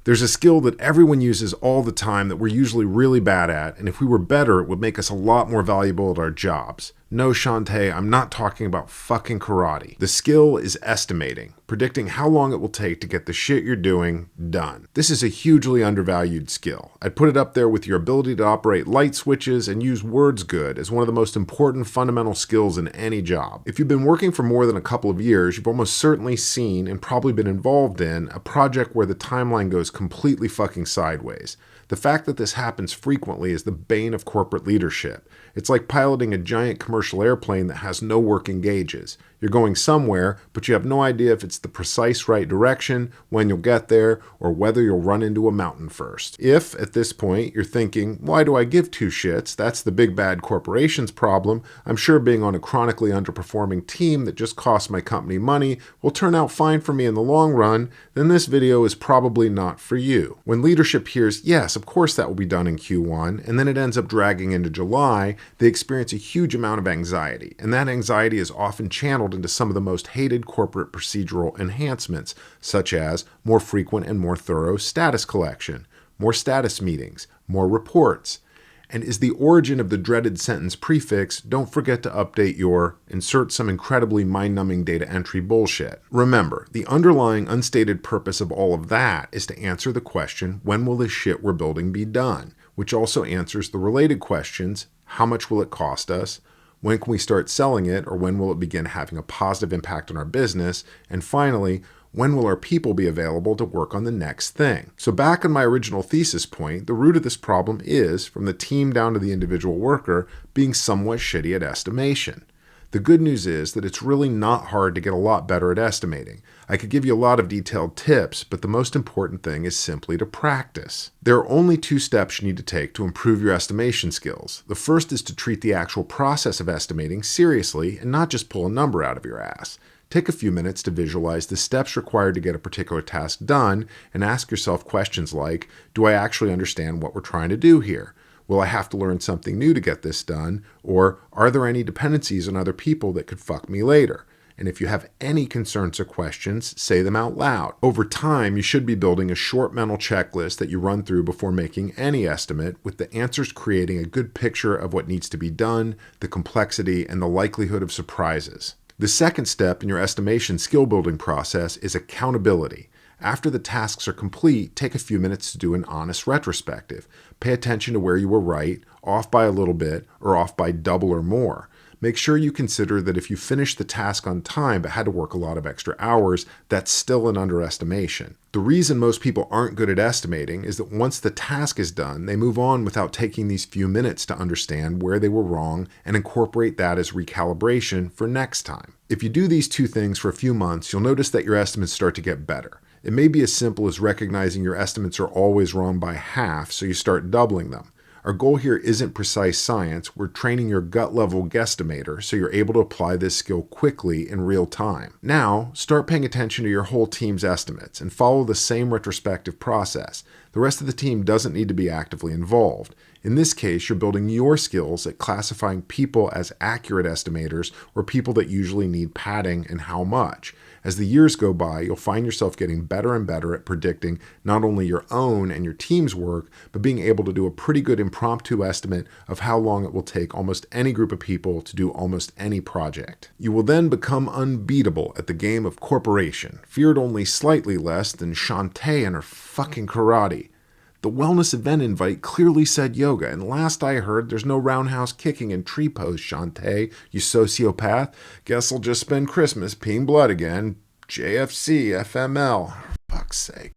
There's a skill that everyone uses all the time that we're usually really bad at, and if we were better, it would make us a lot more valuable at our jobs. No, Shantae, I'm not talking about fucking karate. The skill is estimating, predicting how long it will take to get the shit you're doing done. This is a hugely undervalued skill. I'd put it up there with your ability to operate light switches and use words good as one of the most important fundamental skills in any job. If you've been working for more than a couple of years, you've almost certainly seen and probably been involved in a project where the timeline goes completely fucking sideways. The fact that this happens frequently is the bane of corporate leadership. It's like piloting a giant commercial airplane that has no working gauges. You're going somewhere, but you have no idea if it's the precise right direction, when you'll get there, or whether you'll run into a mountain first. If, at this point, you're thinking, why do I give two shits? That's the big bad corporation's problem. I'm sure being on a chronically underperforming team that just costs my company money will turn out fine for me in the long run, then this video is probably not for you. When leadership hears, yes, of course that will be done in Q1, and then it ends up dragging into July, they experience a huge amount of anxiety, and that anxiety is often channeled into some of the most hated corporate procedural enhancements, such as more frequent and more thorough status collection, more status meetings, more reports, and is the origin of the dreaded sentence prefix, don't forget to update your, insert some incredibly mind-numbing data entry bullshit. Remember, the underlying unstated purpose of all of that is to answer the question, when will this shit we're building be done? Which also answers the related questions, how much will it cost us? When can we start selling it, or when will it begin having a positive impact on our business? And finally, when will our people be available to work on the next thing? So back on my original thesis point, the root of this problem is, from the team down to the individual worker, being somewhat shitty at estimation. The good news is that it's really not hard to get a lot better at estimating. I could give you a lot of detailed tips, but the most important thing is simply to practice. There are only two steps you need to take to improve your estimation skills. The first is to treat the actual process of estimating seriously and not just pull a number out of your ass. Take a few minutes to visualize the steps required to get a particular task done and ask yourself questions like, do I actually understand what we're trying to do here? Will I have to learn something new to get this done? Or are there any dependencies on other people that could fuck me later? And if you have any concerns or questions, say them out loud. Over time, you should be building a short mental checklist that you run through before making any estimate, with the answers creating a good picture of what needs to be done, the complexity, and the likelihood of surprises. The second step in your estimation skill building process is accountability. After the tasks are complete, take a few minutes to do an honest retrospective. Pay attention to where you were right, off by a little bit, or off by double or more. Make sure you consider that if you finished the task on time but had to work a lot of extra hours, that's still an underestimation. The reason most people aren't good at estimating is that once the task is done, they move on without taking these few minutes to understand where they were wrong and incorporate that as recalibration for next time. If you do these two things for a few months, you'll notice that your estimates start to get better. It may be as simple as recognizing your estimates are always wrong by half, so you start doubling them. Our goal here isn't precise science, we're training your gut-level guesstimator so you're able to apply this skill quickly in real time. Now, start paying attention to your whole team's estimates and follow the same retrospective process. The rest of the team doesn't need to be actively involved. In this case, you're building your skills at classifying people as accurate estimators or people that usually need padding and how much. As the years go by, you'll find yourself getting better and better at predicting not only your own and your team's work, but being able to do a pretty good impromptu estimate of how long it will take almost any group of people to do almost any project. You will then become unbeatable at the game of corporation, feared only slightly less than Shantae and her fucking karate. The wellness event invite clearly said yoga, and last I heard, there's no roundhouse kicking and tree pose, Shantae, you sociopath. Guess I'll just spend Christmas peeing blood again. JFC, FML. For fuck's sake.